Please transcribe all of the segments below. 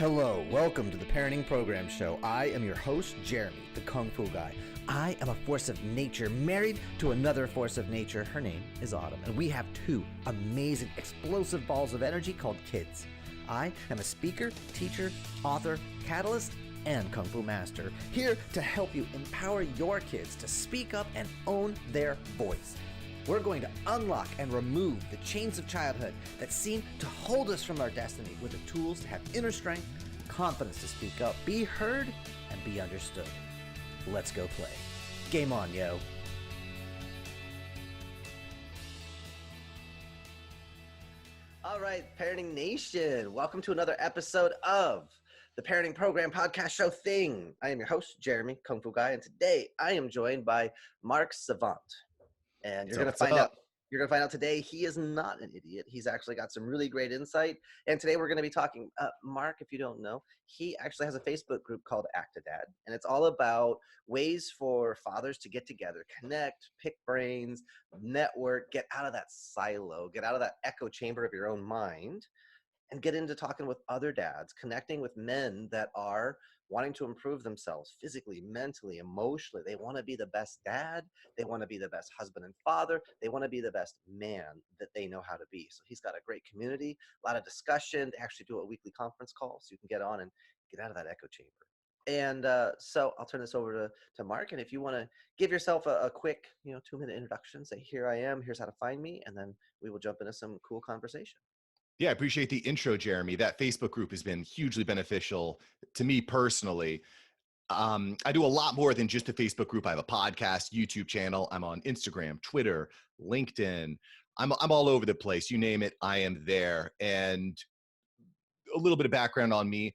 Hello, welcome to the Parenting Program Show. I am your host, Jeremy, the Kung Fu Guy. I am a force of nature married to another force of nature. Her name is Autumn, and we have two amazing, explosive balls of energy called kids. I am a speaker, teacher, author, catalyst, and Kung Fu master, here to help you empower your kids to speak up and own their voice. We're going to unlock and remove the chains of childhood that seem to hold us from our destiny with the tools to have inner strength, confidence to speak up, be heard, and be understood. Let's go play. Game on, yo. All right, Parenting Nation, welcome to another episode of the Parenting Program Podcast Show thing. I am your host, Jeremy, Kung Fu Guy, and today I am joined by Mark Savant. And you're going to find out today he is not an idiot. He's actually got some really great insight. And today we're going to be talking, Mark, if you don't know, he actually has a Facebook group called Actidad. And it's all about ways for fathers to get together, connect, pick brains, network, get out of that silo, get out of that echo chamber of your own mind, and get into talking with other dads, connecting with men that are wanting to improve themselves physically, mentally, emotionally. They want to be the best dad. They want to be the best husband and father. They want to be the best man that they know how to be. So he's got a great community, a lot of discussion. They actually do a weekly conference call so you can get on and get out of that echo chamber. And so I'll turn this over to Mark. And if you want to give yourself a quick 2-minute introduction, say, here I am, here's how to find me, and then we will jump into some cool conversation. Yeah, I appreciate the intro, Jeremy. That Facebook group has been hugely beneficial to me personally. I do a lot more than just a Facebook group. I have a podcast, YouTube channel. I'm on Instagram, Twitter, LinkedIn. I'm all over the place. You name it, I am there. And a little bit of background on me.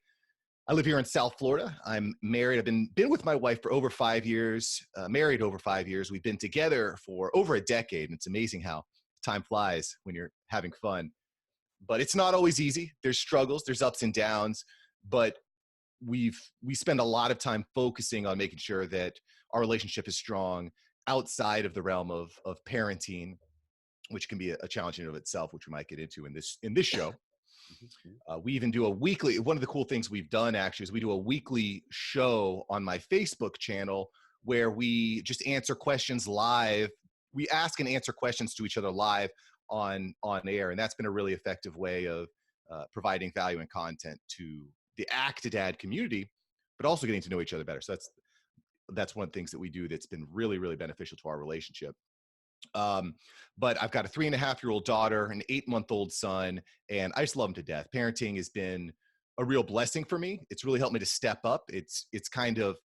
I live here in South Florida. I'm married. I've been with my wife for over 5 years, married over 5 years. We've been together for over a decade. And it's amazing how time flies when you're having fun. But it's not always easy. There's struggles, there's ups and downs, but we spend a lot of time focusing on making sure that our relationship is strong outside of the realm of parenting, which can be a challenge in and of itself, which we might get into in this show. We even do a weekly, one of the cool things we've done actually is we do a weekly show on my Facebook channel where we just answer questions live. We ask and answer questions to each other live on air. And that's been a really effective way of providing value and content to the Actidad community, but also getting to know each other better. So that's one of the things that we do that's been really, really beneficial to our relationship. But I've got a 3.5-year-old daughter, an 8-month-old son, and I just love them to death. Parenting has been a real blessing for me. It's really helped me to step up. It's kind of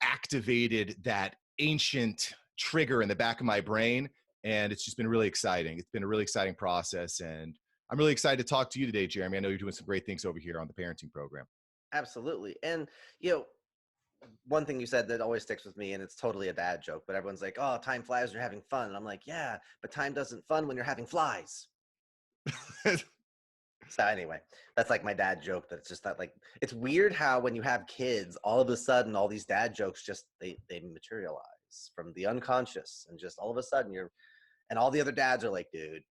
activated that ancient trigger in the back of my brain. And it's just been really exciting. It's been a really exciting process. And I'm really excited to talk to you today, Jeremy. I know you're doing some great things over here on the parenting program. Absolutely. And, one thing you said that always sticks with me, and it's totally a dad joke, but everyone's like, oh, time flies when you're having fun. And I'm like, yeah, but time doesn't fun when you're having flies. So anyway, that's like my dad joke. That's just that, like, it's weird how when you have kids, all of a sudden, all these dad jokes just, they materialize from the unconscious. And just all of a sudden and all the other dads are like, dude.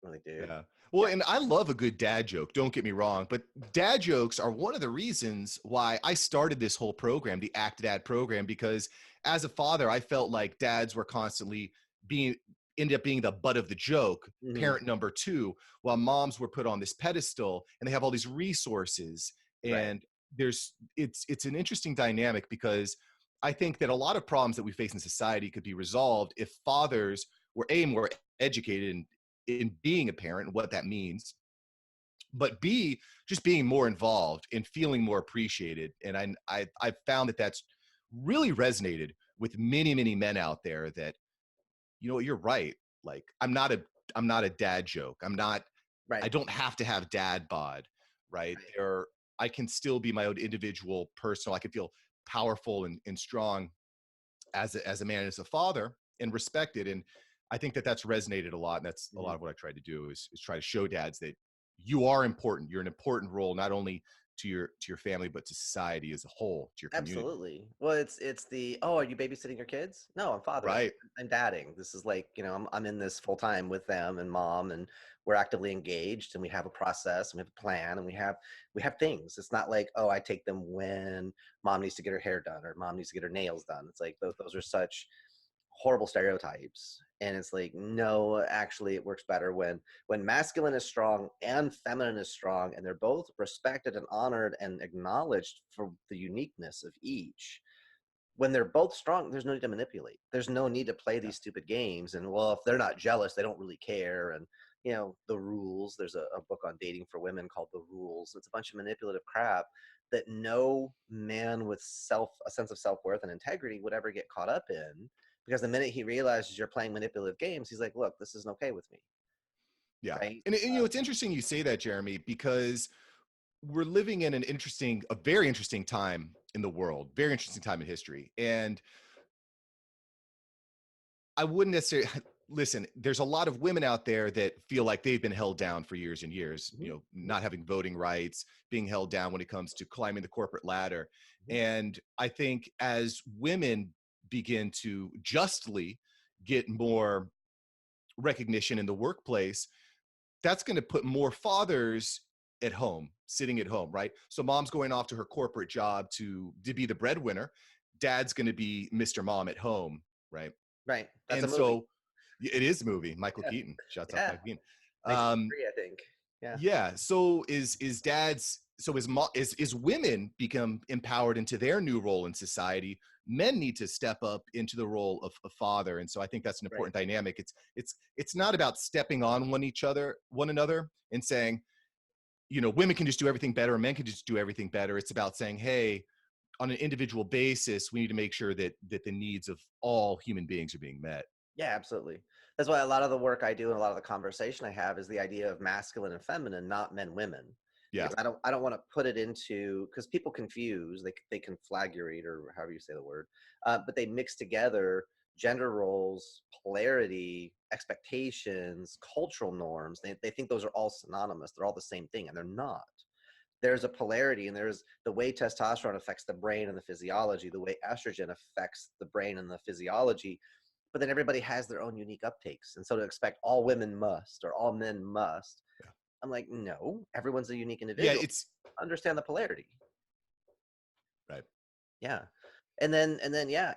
I'm like, dude. Yeah. Well, and I love a good dad joke. Don't get me wrong, but dad jokes are one of the reasons why I started this whole program, the Actidad program, because as a father, I felt like dads were constantly ended up being the butt of the joke, parent number 2, while moms were put on this pedestal and they have all these resources. And it's an interesting dynamic because I think that a lot of problems that we face in society could be resolved if fathers were more educated in being a parent and what that means, but B, just being more involved and feeling more appreciated. And I've found that that's really resonated with many, many men out there that, you're right. Like, I'm not a dad joke. I don't have to have dad bod, right? I can still be my own individual person. I can feel powerful and strong as a man, as a father, and respected. And I think that that's resonated a lot. And that's a lot of what I try to do is try to show dads that you are important. You're an important role, not only to your family, but to society as a whole, to your community. Absolutely. Well, it's the, oh, are you babysitting your kids? No, I'm fathering. Right. I'm dadding. This is like, I'm in this full time with them and mom, and we're actively engaged, and we have a process, and we have a plan, and we have things. It's not like, oh, I take them when mom needs to get her hair done or mom needs to get her nails done. It's like those are such horrible stereotypes. And it's like, no, actually it works better when masculine is strong and feminine is strong, and they're both respected and honored and acknowledged for the uniqueness of each. When they're both strong, there's no need to manipulate. There's no need to play Yeah. these stupid games. And well, if they're not jealous, they don't really care. And the rules. There's a book on dating for women called The Rules. It's a bunch of manipulative crap that no man with a sense of self-worth and integrity would ever get caught up in, because the minute he realizes you're playing manipulative games, he's like, look, this isn't okay with me. Yeah. Right. And it's interesting you say that, Jeremy, because we're living in a very interesting time in the world, very interesting time in history. And I wouldn't necessarily listen. There's a lot of women out there that feel like they've been held down for years and years, Mm-hmm. not having voting rights, being held down when it comes to climbing the corporate ladder. Mm-hmm. And I think as women begin to justly get more recognition in the workplace, that's going to put more fathers at home, sitting at home, right? So mom's going off to her corporate job to be the breadwinner. Dad's going to be Mr. Mom at home, right? Right. That's a And movie. so it is a movie. Michael Yeah. Keaton. Shouts out to Yeah. Michael Keaton. 1983, I think. Yeah. Yeah. So as women become empowered into their new role in society, men need to step up into the role of a father. And so I think that's an Right. important dynamic. It's not about stepping on one another and saying, women can just do everything better and men can just do everything better. It's about saying, hey, on an individual basis, we need to make sure that the needs of all human beings are being met. Yeah, absolutely. That's why a lot of the work I do and a lot of the conversation I have is the idea of masculine and feminine, not men, women. Yeah. Because I don't want to put it into, because people confuse, they conflagrate, or however you say the word, but they mix together gender roles, polarity, expectations, cultural norms. They think those are all synonymous. They're all the same thing, and they're not. There's a polarity, and there's the way testosterone affects the brain and the physiology, the way estrogen affects the brain and the physiology. But then everybody has their own unique uptakes. And so to expect all women must or all men must, Yeah. I'm like, no, everyone's a unique Yeah. individual. Understand the polarity. Right. Yeah. And then yeah,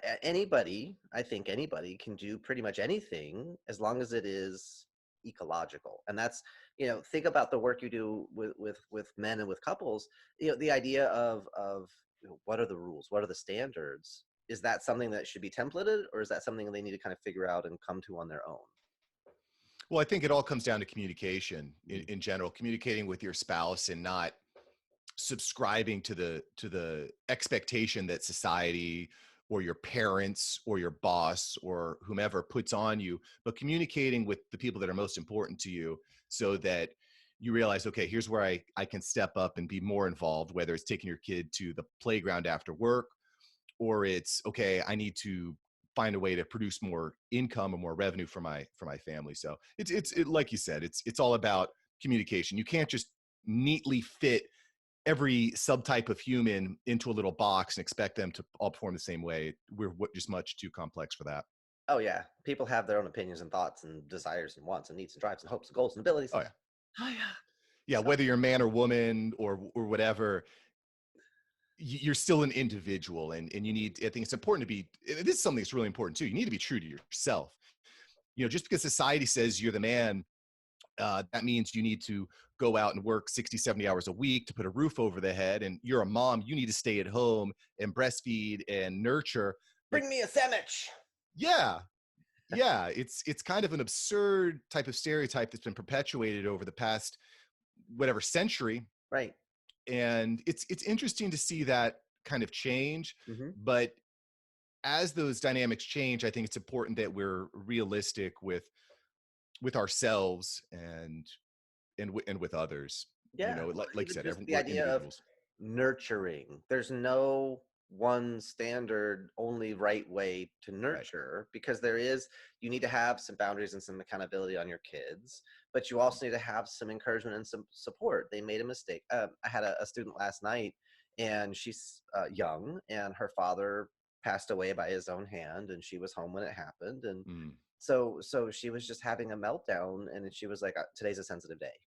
I think anybody can do pretty much anything as long as it is ecological. And that's, think about the work you do with men and with couples. The idea of what are the rules, what are the standards? Is that something that should be templated, or is that something they need to kind of figure out and come to on their own? Well, I think it all comes down to communication in general, communicating with your spouse and not subscribing to the expectation that society or your parents or your boss or whomever puts on you, but communicating with the people that are most important to you so that you realize, okay, here's where I can step up and be more involved, whether it's taking your kid to the playground after work, or it's, okay, I need to find a way to produce more income or more revenue for my family. So it's like you said, it's all about communication. You can't just neatly fit every subtype of human into a little box and expect them to all perform the same way. We're just much too complex for that. Oh yeah, people have their own opinions and thoughts and desires and wants and needs and drives and hopes and goals and abilities. Oh yeah. Oh yeah. Yeah. So, Whether you're man or woman or whatever, you're still an individual, and you need, I think it's important to be, this is something that's really important too. You need to be true to yourself. Just because society says you're the man, that means you need to go out and work 60, 70 hours a week to put a roof over the head. And you're a mom, you need to stay at home and breastfeed and nurture. Like, bring me a sandwich. yeah. Yeah. It's kind of an absurd type of stereotype that's been perpetuated over the past, whatever, century. Right. And it's interesting to see that kind of change. Mm-hmm. But as those dynamics change, I think it's important that we're realistic with ourselves and with others. Yeah. Like you said, Just the we're idea of individuals. nurturing. There's no one standard only right way to Right. nurture, because you need to have some boundaries and some accountability on your kids, but you Mhm. also need to have some encouragement and some support. They made a mistake. I had a student last night, and she's young, and her father passed away by his own hand, and she was home when it happened. And Mm, so she was just having a meltdown, and she was like, today's a sensitive day.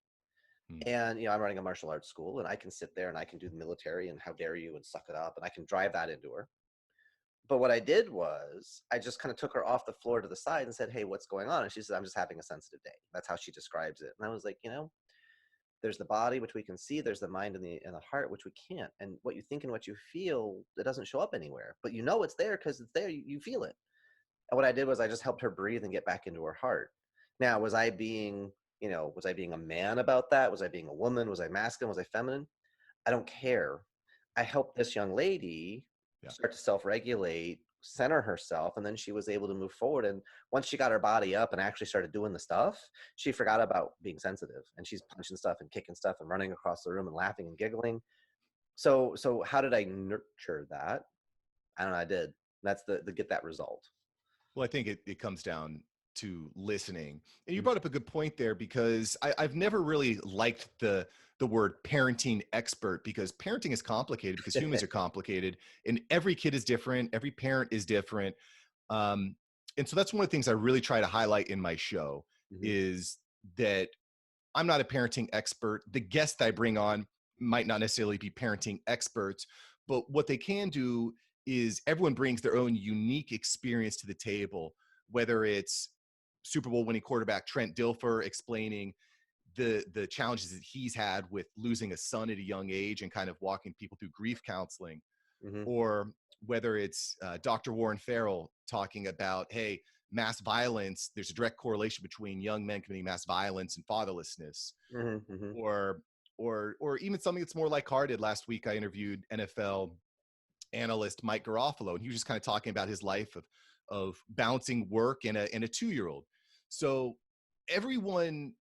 mm, And I'm running a martial arts school, and I can sit there and I can do the military and how dare you and suck it up, and I can drive that into her. But what I did was I just kind of took her off the floor to the side and said, "Hey, what's going on?" And she said, "I'm just having a sensitive day." That's how she describes it. And I was like, there's the body, which we can see. There's the mind and the heart, which we can't. And what you think and what you feel, it doesn't show up anywhere. But it's there because it's there. You feel it. And what I did was I just helped her breathe and get back into her heart. Now, was I being a man about that? Was I being a woman? Was I masculine? Was I feminine? I don't care. I helped this young lady yeah. start to self-regulate, center herself, and then she was able to move forward. And once she got her body up and actually started doing the stuff, she forgot about being sensitive, and she's punching stuff and kicking stuff and running across the room and laughing and giggling. So how did I nurture that? I don't know. I did. That's the get that result. Well, I think it comes down to listening. And you Mhm. brought up a good point there, because I've never really liked the word parenting expert, because parenting is complicated, because humans are complicated, and every kid is different. Every parent is different. Um, and so that's one of the things I really try to highlight in my show, Mhm. is that I'm not a parenting expert. The guests I bring on might not necessarily be parenting experts, but what they can do is everyone brings their own unique experience to the table, whether it's Super Bowl winning quarterback Trent Dilfer explaining the challenges that he's had with losing a son at a young age and kind of walking people through grief counseling, Mhm. or whether it's Dr. Warren Farrell talking about, hey, mass violence, there's a direct correlation between young men committing mass violence and fatherlessness, Mhm. Mhm. or or even something that's more lighthearted. Last week, I interviewed NFL analyst Mike Garofalo, and he was just kind of talking about his life of balancing work and a 2-year-old. So everyone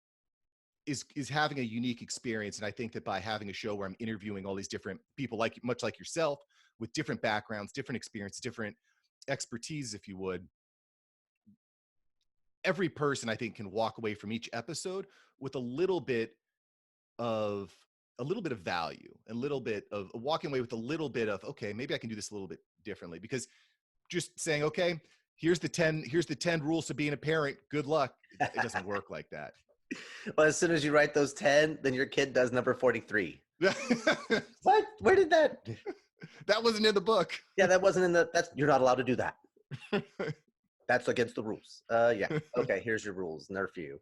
is having a unique experience, and I think that by having a show where I'm interviewing all these different people, like much like yourself, with different backgrounds, different experiences, different expertise, if you would, every person I think can walk away from each episode with of a little bit of value, a little bit of walking away with a little bit of, okay, maybe I can do this a little bit differently. Because just saying, okay, here's the 10 rules to being a parent, good luck, it doesn't work like that. Well, as soon as you write those 10, then your kid does number 43. What? Where did that? That wasn't in the book. Yeah, that wasn't in you're not allowed to do that. That's against the rules. Yeah. Okay, here's your rules. Nerf you.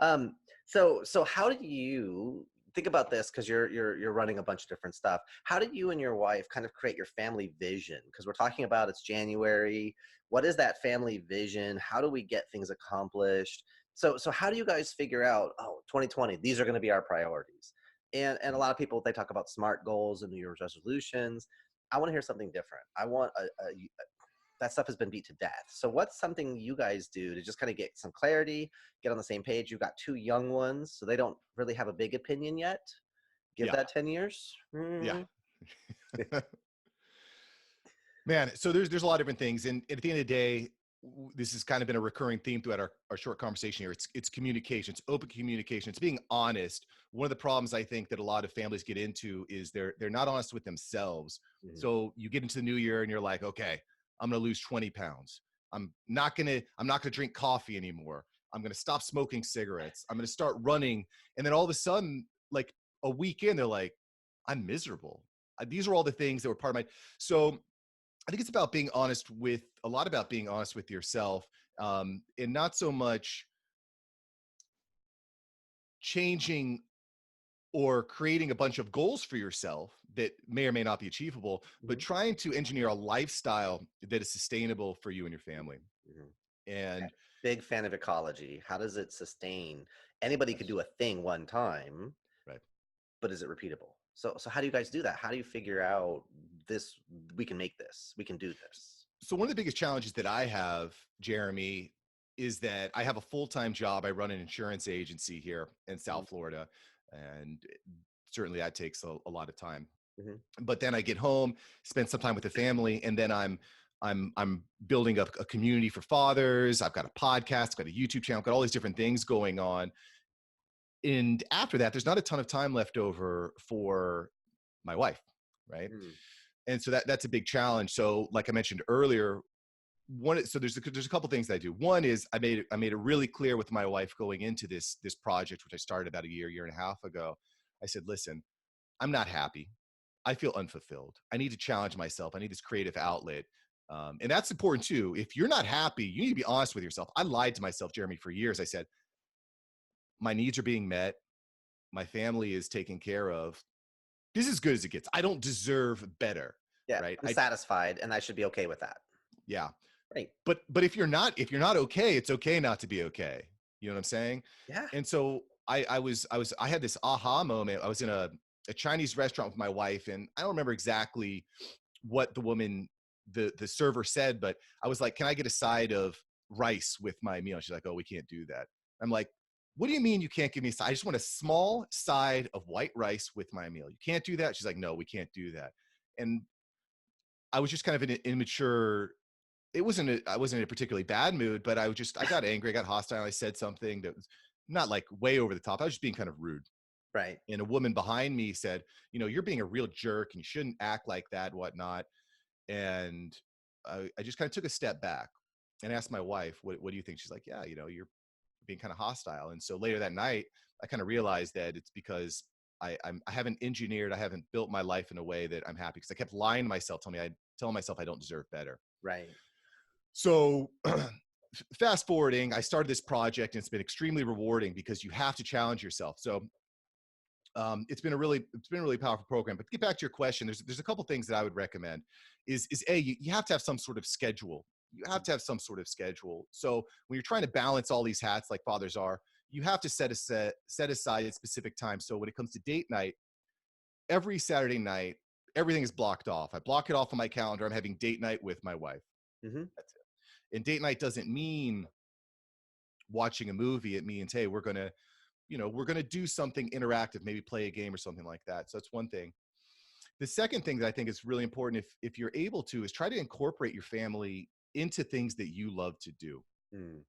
Um, so how did you think about this? Because you're running a bunch of different stuff. How did you and your wife kind of create your family vision? Because we're talking about it's January. What is that family vision? How do we get things accomplished? So how do you guys figure out, 2020, these are going to be our priorities? And a lot of people, they talk about SMART goals and New Year's resolutions. I want to hear something different. I want that stuff has been beat to death. So what's something you guys do to just kind of get some clarity, get on the same page? You've got two young ones, so they don't really have a big opinion yet. Give Yeah, that 10 years. yeah. Mm. Man, so there's a lot of different things, and at the end of the day, this has kind of been a recurring theme throughout our short conversation here. It's communication, it's open communication, it's being honest. One of the problems I think that a lot of families get into is they're not honest with themselves. Mhm. So you get into the new year and you're like, okay, I'm gonna lose 20 pounds. I'm not gonna drink coffee anymore. I'm gonna stop smoking cigarettes. I'm gonna start running. And then all of a sudden, like a week in, they're like, I'm miserable. These are all the things that were part of my. So I think it's about being honest with a lot about being honest with yourself, and not so much changing or creating a bunch of goals for yourself that may or may not be achievable, but Mhm. trying to engineer a lifestyle that is sustainable for you and your family. Mhm. And Big fan of ecology. How does it sustain? Anybody could yes, do a thing one time, right. but is it repeatable? So how do you guys do that? How do you figure out this? We can make this. We can do this. So one of the biggest challenges that I have, Jeremy, is that I have a full-time job. I run an insurance agency here in Mhm. South Florida, and certainly that takes a lot of time. Mhm. But then I get home, spend some time with the family, and then I'm building up a community for fathers. I've got a podcast, I've got a YouTube channel, I've got all these different things going on. And after that, there's not a ton of time left over for my wife, right? Mm. And so that's a big challenge. So like I mentioned earlier, so there's a couple things that I do. One is I made it really clear with my wife going into this project, which I started about a year and a half ago. I said, listen, I'm not happy. I feel unfulfilled. I need to challenge myself. I need this creative outlet. And that's important too. If you're not happy, you need to be honest with yourself. I lied to myself, Jeremy, for years. I said, my needs are being met. My family is taken care of. This is as good as it gets. I don't deserve better. Yeah, Right. I'm satisfied, and I should be okay with that. Yeah. Right. But if you're not okay, it's okay not to be okay. You know what I'm saying? Yeah. And so I had this aha moment. I was in a Chinese restaurant with my wife, and I don't remember exactly what the server said, but I was like, can I get a side of rice with my meal? She's like, oh, we can't do that. I'm like, what do you mean you can't give me a side? I just want a small side of white rice with my meal. You can't do that? She's like, no, we can't do that. And I was just kind of in an immature, I wasn't in a particularly bad mood, but I got angry, I got hostile. I said something that was not like way over the top. I was just being kind of rude. Right. And a woman behind me said, you're being a real jerk and you shouldn't act like that and whatnot. And I just kind of took a step back and asked my wife, what do you think? She's like, yeah, you're being kind of hostile. And so later that night, I kind of realized that it's because I haven't built my life in a way that I'm happy, because I kept lying to myself, telling myself I don't deserve better. Right. So fast forwarding, I started this project, and it's been extremely rewarding because you have to challenge yourself. So it's been a really powerful program. But to get back to your question, there's a couple things that I would recommend. Is you have to have some sort of schedule. You have to have some sort of schedule. So when you're trying to balance all these hats like fathers are, you have to set aside a specific time. So when it comes to date night, every Saturday night, everything is blocked off. I block it off on my calendar. I'm having date night with my wife. Mm-hmm. That's it. And date night doesn't mean watching a movie. It means, hey, we're going to do something interactive, maybe play a game or something like that. So that's one thing. The second thing that I think is really important, if you're able to, is try to incorporate your family into things that you love to do. Mm.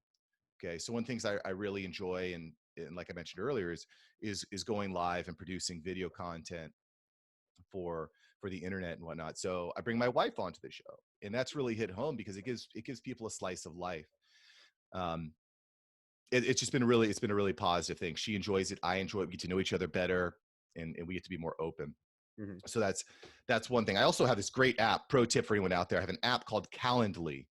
Okay. So one of the things I really enjoy, and like I mentioned earlier, is going live and producing video content for the internet and whatnot. So I bring my wife onto the show, and that's really hit home because it gives people a slice of life. It's been a really positive thing. She enjoys it. I enjoy it. We get to know each other better, and we get to be more open. Mm-hmm. So that's one thing. I also have this great app. Pro tip for anyone out there: I have an app called Calendly.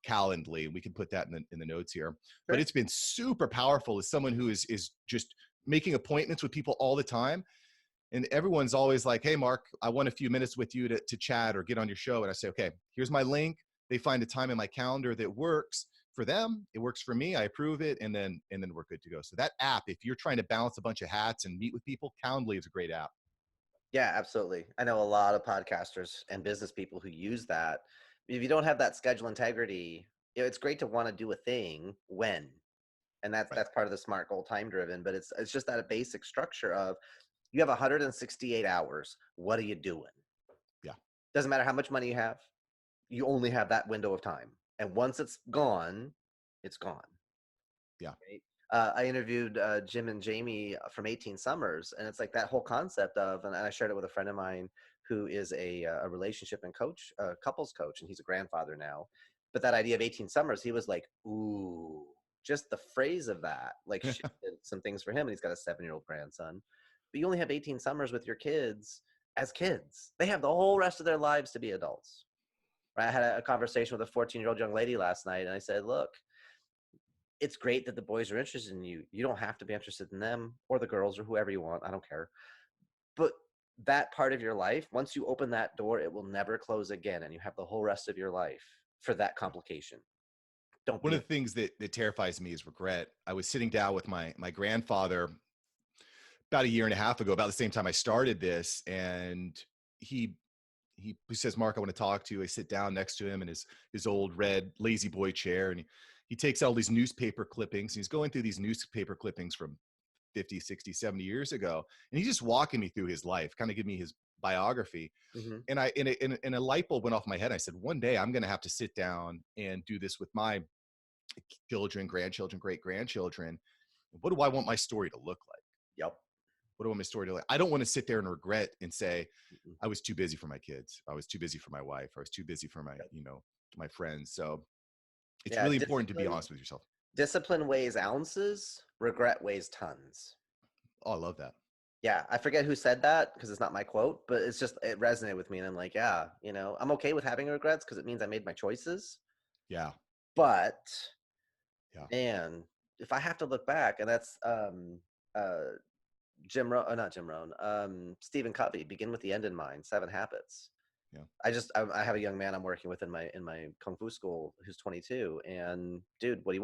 We can put that in the notes here. Sure. But it's been super powerful as someone who is just making appointments with people all the time. And everyone's always like, hey, Mark, I want a few minutes with you to chat or get on your show. And I say, okay, here's my link. They find a time in my calendar that works for them. It works for me. I approve it. And then we're good to go. So that app, if you're trying to balance a bunch of hats and meet with people, Calendly is a great app. Yeah, absolutely. I know a lot of podcasters and business people who use that. If you don't have that schedule integrity, it's great to want to do a thing when, and that's part of the SMART goal time driven. But it's just that a basic structure of, you have 168 hours. What are you doing? Yeah. Doesn't matter how much money you have. You only have that window of time. And once it's gone, it's gone. Yeah. Right? I interviewed Jim and Jamie from 18 Summers. And it's like that whole concept of, and I shared it with a friend of mine who is a relationship and coach, a couples coach, and he's a grandfather now. But that idea of 18 Summers, he was like, ooh, just the phrase of that, like shifted some things for him. And he's got a 7-year-old grandson. But you only have 18 summers with your kids as kids. They have the whole rest of their lives to be adults. Right? I had a conversation with a 14-year-old young lady last night, and I said, look, it's great that the boys are interested in you. You don't have to be interested in them or the girls or whoever you want. I don't care. But that part of your life, once you open that door, it will never close again. And you have the whole rest of your life for that complication. One of the things that terrifies me is regret. I was sitting down with my grandfather about a year and a half ago, about the same time I started this. And he says, Mark, I want to talk to you. I sit down next to him in his old red lazy boy chair. And he takes out all these newspaper clippings. And he's going through these newspaper clippings from 50, 60, 70 years ago. And he's just walking me through his life, kind of give me his biography. Mm-hmm. And and a light bulb went off my head. I said, one day I'm going to have to sit down and do this with my children, grandchildren, great grandchildren. What do I want my story to look like? Yep. What do I want my story to look like? I don't want to sit there and regret and say, Mm-mm. I was too busy for my kids. I was too busy for my wife. I was too busy for my, Yep. my friends. So it's Yeah, really important to be honest with yourself. discipline weighs ounces, regret weighs tons. Oh, I love that. Yeah, I forget who said that because it's not my quote, but it's just, it resonated with me. And I'm like, yeah, I'm okay with having regrets because it means I made my choices. Yeah. But Yeah. man, if I have to look back, and that's uh not Jim Rohn, Stephen Covey, Begin with the End in Mind, 7 Habits. Yeah. I have a young man I'm working with in my Kung Fu school who's 22, and dude, what do you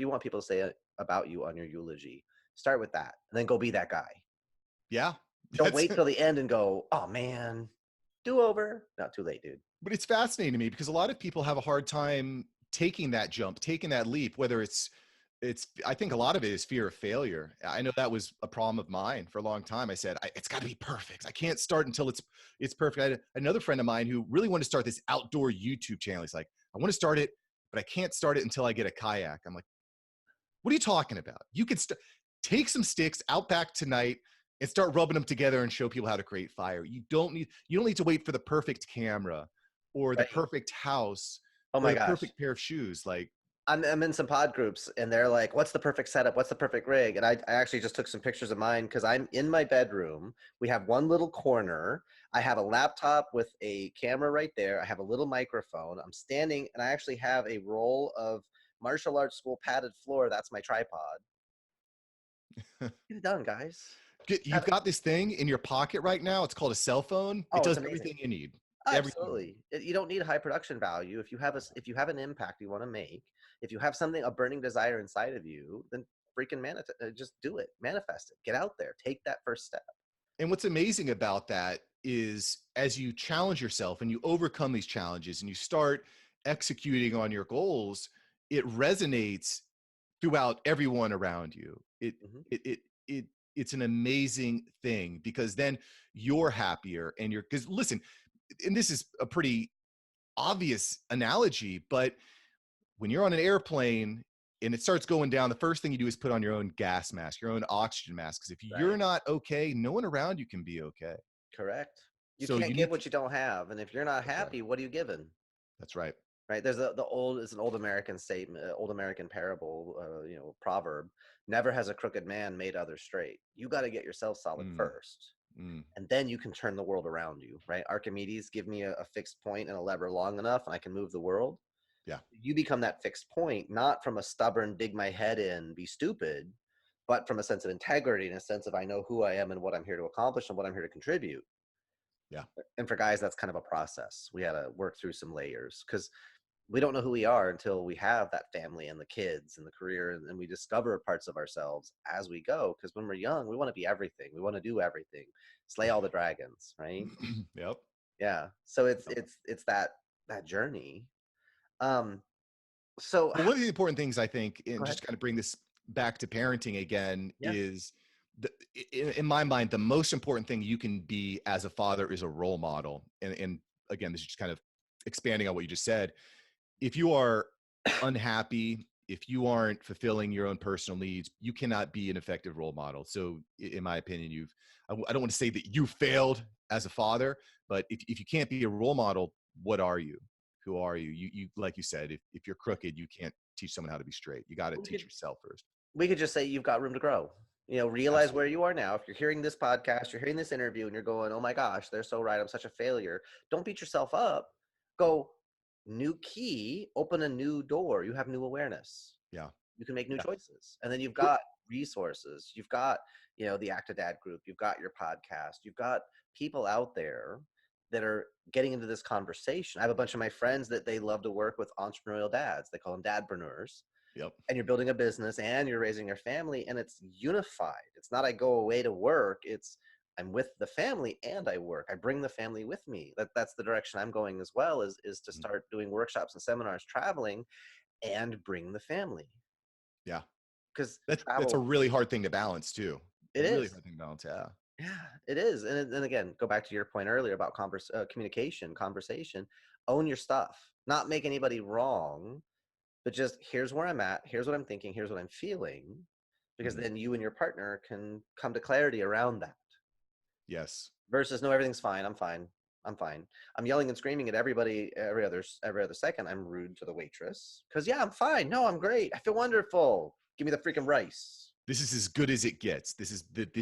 want people to say about you on your eulogy? Start with that, and then go be that guy. Yeah. Don't wait till the end and go, oh man, do over. Not too late, dude. But it's fascinating to me because a lot of people have a hard time taking that jump, taking that leap, whether I think a lot of it is fear of failure. I know that was a problem of mine for a long time. I said, it's got to be perfect. I can't start until it's perfect. I had another friend of mine who really wanted to start this outdoor YouTube channel. He's like, I want to start it, but I can't start it until I get a kayak. I'm like, what are you talking about? You could take some sticks out back tonight and start rubbing them together and show people how to create fire. You don't need to wait for the perfect camera or the Right. perfect house Oh or my the gosh. perfect pair of shoes. Like, I'm in some pod groups and they're like, what's the perfect setup? What's the perfect rig? And I actually just took some pictures of mine because I'm in my bedroom. We have one little corner. I have a laptop with a camera right there. I have a little microphone. I'm standing and I actually have a roll of martial arts school padded floor. That's my tripod. Get it done, guys. you've got this thing in your pocket right now. It's called a cell phone. Oh, It it's does amazing. everything you need. Absolutely. You don't need high production value. If you have an impact you want to make, if you have a burning desire inside of you, then freaking just do it. Manifest it. Get out there. Take that first step. And what's amazing about that is as you challenge yourself and you overcome these challenges and you start executing on your goals, it resonates throughout everyone around you. Mhm. It's an amazing thing because then you're happier and because listen, and this is a pretty obvious analogy, but when you're on an airplane and it starts going down, the first thing you do is put on your own gas mask, your own oxygen mask. Because if you're Right. not okay, no one around you can be okay. Correct. You So can't you give need what you don't have. And if you're not that's right. happy, what are you giving? That's right. Right. There's it's an old American statement, old American parable, proverb. Never has a crooked man made others straight. You got to get yourself solid first. And then you can turn the world around you, right? Archimedes, give me a fixed point and a lever long enough and I can move the world. Yeah. You become that fixed point, not from a stubborn, dig my head in, be stupid, but from a sense of integrity and a sense of I know who I am and what I'm here to accomplish and what I'm here to contribute. Yeah. And for guys, that's kind of a process. We had to work through some layers because we don't know who we are until we have that family and the kids and the career, and we discover parts of ourselves as we go. Because when we're young, we want to be everything. We want to do everything, slay all the dragons, right? Yep. Yeah. So it's that journey. So But one of the important things I think, and go ahead. just to kind of bring this back to parenting again, Yeah. is in my mind, the most important thing you can be as a father is a role model. And again, this is just kind of expanding on what you just said. If you are unhappy, if you aren't fulfilling your own personal needs, you cannot be an effective role model. So in my opinion, I don't want to say that you failed as a father, but if you can't be a role model, what are you? Who are you? You like you said, if you're crooked, you can't teach someone how to be straight. You got to teach yourself first. We could just say you've got room to grow. Realize Absolutely. where you are now. If you're hearing this podcast, you're hearing this interview, and you're going, "Oh my gosh, they're so right. I'm such a failure." Don't beat yourself up. Go, new key, open a new door. You have new awareness. Yeah. You can make new Yeah. choices, and then you've got resources. You've got the Actidad group. You've got your podcast. You've got people out there that are getting into this conversation. I have a bunch of my friends that they love to work with entrepreneurial dads. They call them dadpreneurs. Yep. And you're building a business and you're raising your family, and it's unified. It's not I go away to work. It's I'm with the family and I work. I bring the family with me. That's the direction I'm going as well, is to start doing workshops and seminars, traveling, and bring the family. Yeah. because That's a travel, really hard thing to balance too. it Really is. hard thing to balance. Yeah. Yeah, it is. And again, go back to your point earlier about communication, conversation. Own your stuff. Not make anybody wrong, but just here's where I'm at. Here's what I'm thinking. Here's what I'm feeling. Because Mhm. then you and your partner can come to clarity around that. Yes. Versus, no, everything's fine. I'm fine. I'm fine. I'm yelling and screaming at everybody every other second. I'm rude to the waitress because yeah, I'm fine. No, I'm great. I feel wonderful. Give me the freaking rice. This is as good as it gets. This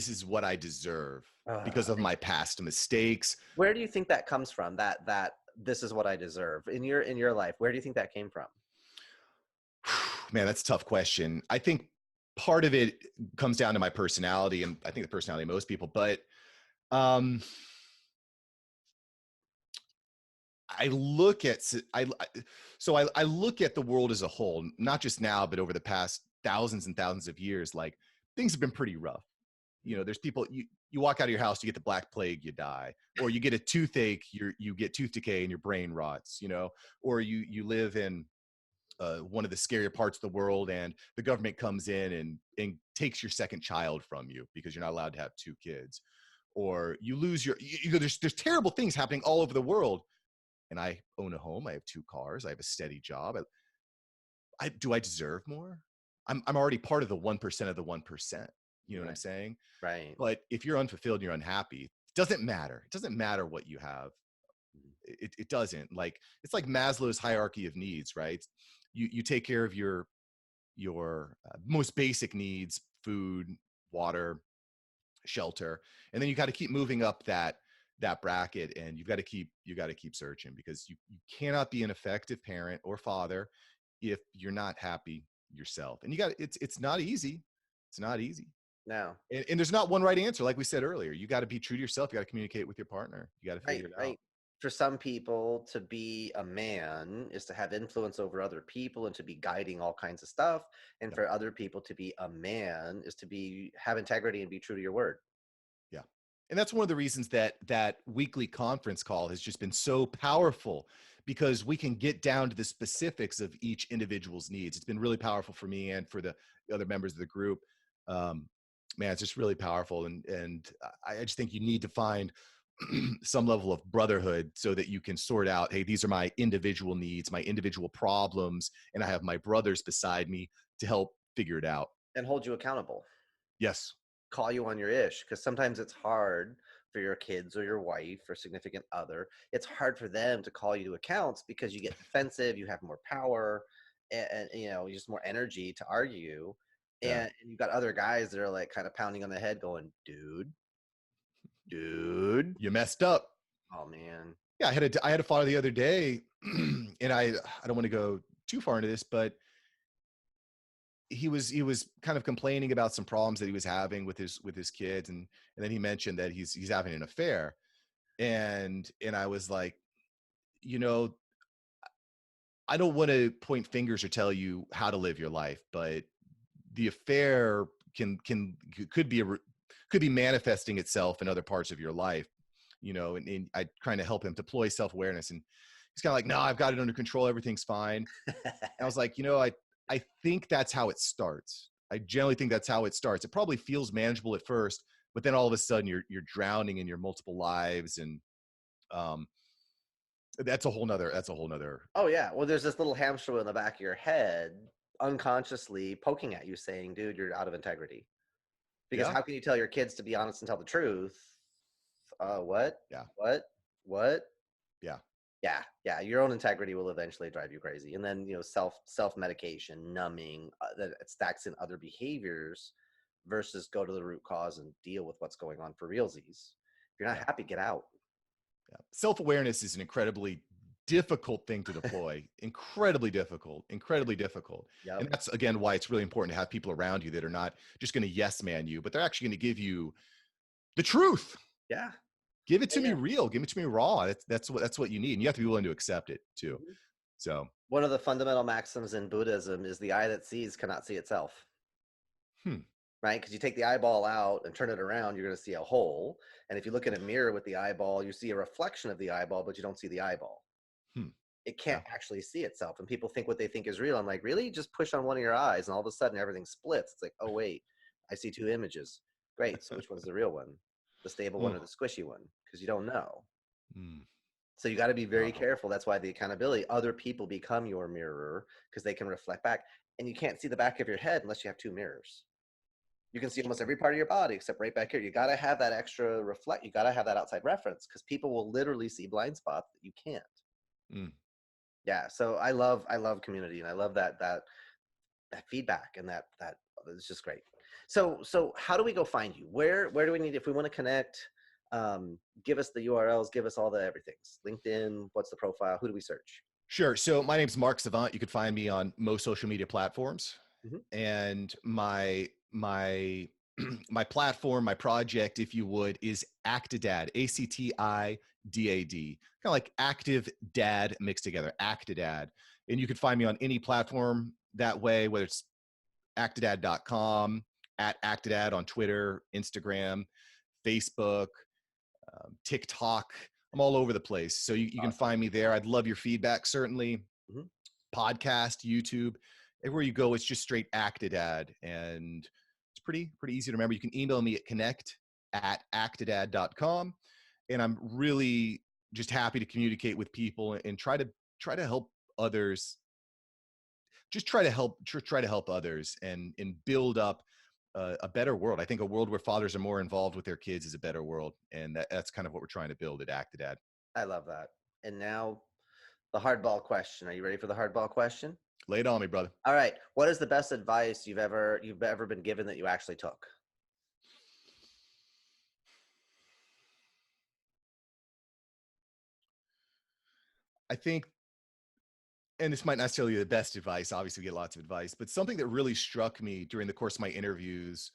is what I deserve because of And my past mistakes. where do you think that comes from? That this is what I deserve in your life. Where do you think that came from? Man, that's a tough question. I think part of it comes down to my personality, and I think the personality of most people. But um, I look at I look at the world as a whole, not just now, but over the past thousands and thousands of years. Like things have been pretty rough. You know, there's people you walk out of your house, you get the Black Plague, you die, or you get a toothache, you get tooth decay and your brain rots. You know, or you live in one of the scarier parts of the world, and the government comes in and takes your second child from you because you're not allowed to have two kids, or you lose there's terrible things happening all over the world. And I own a home, I have two cars, I have a steady job. Do I deserve more? I'm already part of the 1% of the 1%. You know what I'm Right. saying? Right. But if you're unfulfilled and you're unhappy, it doesn't matter. It doesn't matter what you have. It doesn't. Like it's like Maslow's hierarchy of needs, right? You take care of your most basic needs: food, water, shelter, and then you got to keep moving up that bracket, and you got to keep searching, because you cannot be an effective parent or father if you're not happy yourself. And it's not easy. It's not easy. No. And there's not one right answer. Like we said earlier, you got to be true to yourself. You got to communicate with your partner. You got to Right. figure it out. Right. For some people, to be a man is to have influence over other people and to be guiding all kinds of stuff. And Yeah. for other people, to be a man is to have integrity and be true to your word. Yeah. And that's one of the reasons that weekly conference call has just been so powerful, because we can get down to the specifics of each individual's needs. It's been really powerful for me and for the other members of the group. Um, Man, it's just really powerful. And I just think you need to find some level of brotherhood so that you can sort out, hey, these are my individual needs, my individual problems, and I have my brothers beside me to help figure it out. And hold you accountable. Yes. Call you on your ish, because sometimes it's hard for your kids or your wife or significant other. It's hard for them to call you to accounts because you get defensive, you have more power, and just more energy to argue. Yeah. And you've got other guys that are like kind of pounding on the head going, dude, You messed up. oh man. Yeah, I had a father the other day, and I don't want to go too far into this, but he was kind of complaining about some problems that he was having with his kids, and then he mentioned that he's having an affair, and I was like, you know, I don't want to point fingers or tell you how to live your life, but the affair can could be could be manifesting itself in other parts of your life, and I trying to help him deploy self-awareness, and he's kind of like, no, I've got it under control, everything's fine. And I was like, I think that's how it starts. I generally think that's how it starts. It probably feels manageable at first, but then all of a sudden you're drowning in your multiple lives, and um, that's a whole nother. Oh yeah. Well, there's this little hamster wheel in the back of your head unconsciously poking at you saying, dude, you're out of integrity. Because Yeah, how can you tell your kids to be honest and tell the truth? What? yeah, What? What? yeah, Yeah. Your own integrity will eventually drive you crazy. And then, self medication, numbing, that it stacks in other behaviors versus go to the root cause and deal with what's going on for realsies. If you're not yeah, happy, get out. yeah. Self-awareness is an incredibly difficult thing to deploy. Incredibly difficult. Incredibly difficult. Yep. And that's again why it's really important to have people around you that are not just going to yes man you, but they're actually going to give you the truth. Yeah. Give it Yeah. to me real. Give it to me raw. That's what you need, and you have to be willing to accept it too. Mhm. So, One of the fundamental maxims in Buddhism is the eye that sees cannot see itself. hmm, Right? Because you take the eyeball out and turn it around, you're going to see a hole. And if you look in a mirror with the eyeball, you see a reflection of the eyeball, but you don't see the eyeball. hmm. it can't actually see itself. And people think what they think is real. I'm like, really? Just push on one of your eyes and all of a sudden everything splits. It's like, oh, wait, I see two images. Great. So which one's the real one? The stable one or the squishy one? Because you don't know. Mm. So you got to be very careful. That's why the accountability, other people become your mirror because they can reflect back. And you can't see the back of your head unless you have two mirrors. You can see almost every part of your body except right back here. You got to have that extra reflect. You got to have that outside reference because people will literally see blind spots that you can't. Mm. Yeah. So I love community, and I love that feedback, and that it's just great. So how do we go find you? Where do we need, if we want to connect? Give us the URLs, give us all the everythings. LinkedIn, what's the profile? Who do we search? Sure. So my name's Mark Savant. You could find me on most social media platforms. And my my platform, my project, if you would, is Actidad, Actidad, kind of like active dad mixed together, Actidad. And you can find me on any platform that way, whether it's actidad.com, at Actidad on Twitter, Instagram, Facebook, TikTok. I'm all over the place. So you can find me there. I'd love your feedback, certainly. Podcast, YouTube, everywhere you go, it's just straight Actidad. And it's pretty easy to remember. You can email me at connect@actidad.com. And I'm really just happy to communicate with people and try to help others. Just try to help others and build up a better world. I think a world where fathers are more involved with their kids is a better world. And that's kind of what we're trying to build at Actidad. I love that. And now the hardball question. Are you ready for the hardball question? Lay it on me, brother. All right. What is the best advice you've ever been given that you actually took? I think, and this might not necessarily be the best advice, obviously we get lots of advice, but something that really struck me during the course of my interviews,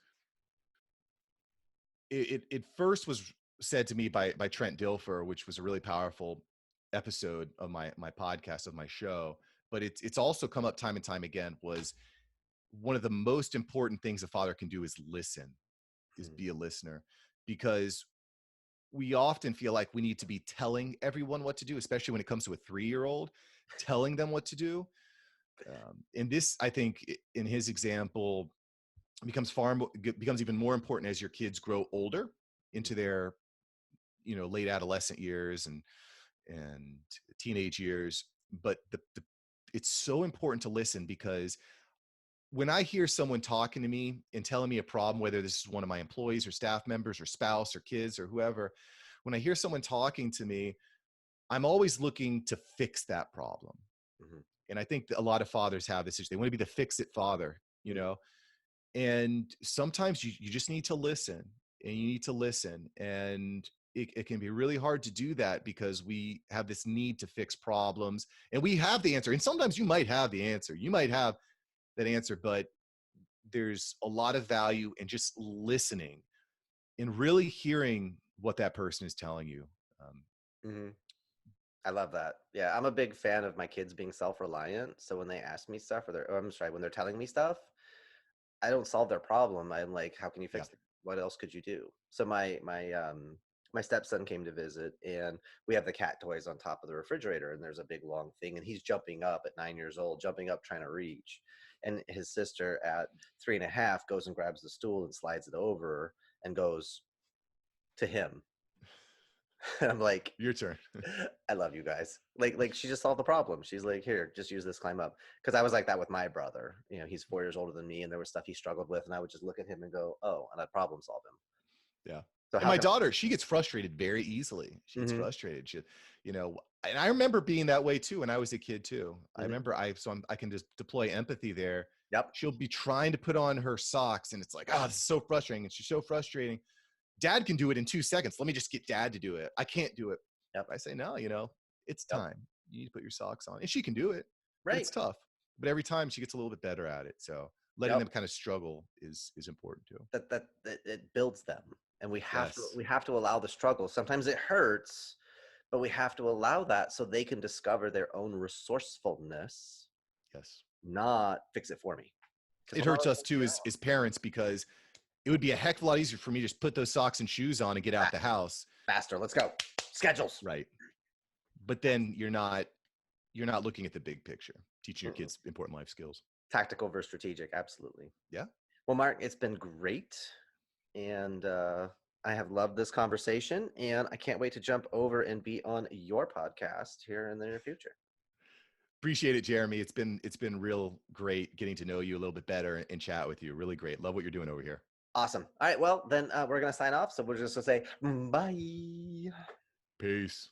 it first was said to me by Trent Dilfer, which was a really powerful episode of my podcast, of my show, but it's also come up time and time again, was one of the most important things a father can do is listen, is be a listener, because we often feel like we need to be telling everyone what to do, especially when it comes to a 3-year-old, telling them what to do. And this, I think, in his example, becomes even more important as your kids grow older into their, late adolescent years and teenage years. But it's so important to listen, because when I hear someone talking to me and telling me a problem, whether this is one of my employees or staff members or spouse or kids or whoever, when I hear someone talking to me, I'm always looking to fix that problem. And I think that a lot of fathers have this issue. They want to be the fix-it father, and sometimes you just need to listen, and it can be really hard to do that because we have this need to fix problems, and we have the answer. And sometimes you might have the answer. You might have that answer, but there's a lot of value in just listening and really hearing what that person is telling you. I love that. Yeah, I'm a big fan of my kids being self-reliant. So when they ask me stuff, when they're telling me stuff, I don't solve their problem. I'm like, how can you fix it? What else could you do? So my stepson came to visit, and we have the cat toys on top of the refrigerator, and there's a big long thing, and he's jumping up at 9 years old, jumping up trying to reach. And his sister at 3.5 goes and grabs the stool and slides it over and goes to him. And I'm like, your turn. I love you guys. Like she just solved the problem. She's like, here, just use this, climb up. Because I was like that with my brother. He's 4 years older than me, and there was stuff he struggled with, and I would just look at him and go, oh, and I'd problem solve him. Yeah. So and my daughter, she gets frustrated very easily. She gets frustrated. And I remember being that way too when I was a kid too. I remember I can just deploy empathy there. Yep. She'll be trying to put on her socks, and it's like, oh, this is so frustrating. And she's so frustrating. Dad can do it in 2 seconds. Let me just get Dad to do it. I can't do it. Yep. I say, no, it's time. You need to put your socks on. And she can do it. Right. It's tough. But every time she gets a little bit better at it. So letting them kind of struggle is important too. That it builds them. And we have to allow the struggle. Sometimes it hurts, but we have to allow that so they can discover their own resourcefulness. Yes. Not fix it for me. It hurts us too as parents, because it would be a heck of a lot easier for me to just put those socks and shoes on and get out the house. Faster. Let's go. Schedules. Right. But then you're not you're not looking at the big picture, teaching your Mm-mm. kids important life skills. Tactical versus strategic. Absolutely. Yeah. Well, Mark, it's been great. And I have loved this conversation. And I can't wait to jump over and be on your podcast here in the near future. Appreciate it, Jeremy. It's been real great getting to know you a little bit better and chat with you. Really great. Love what you're doing over here. Awesome. All right. Well, then we're going to sign off. So we're just going to say bye. Peace.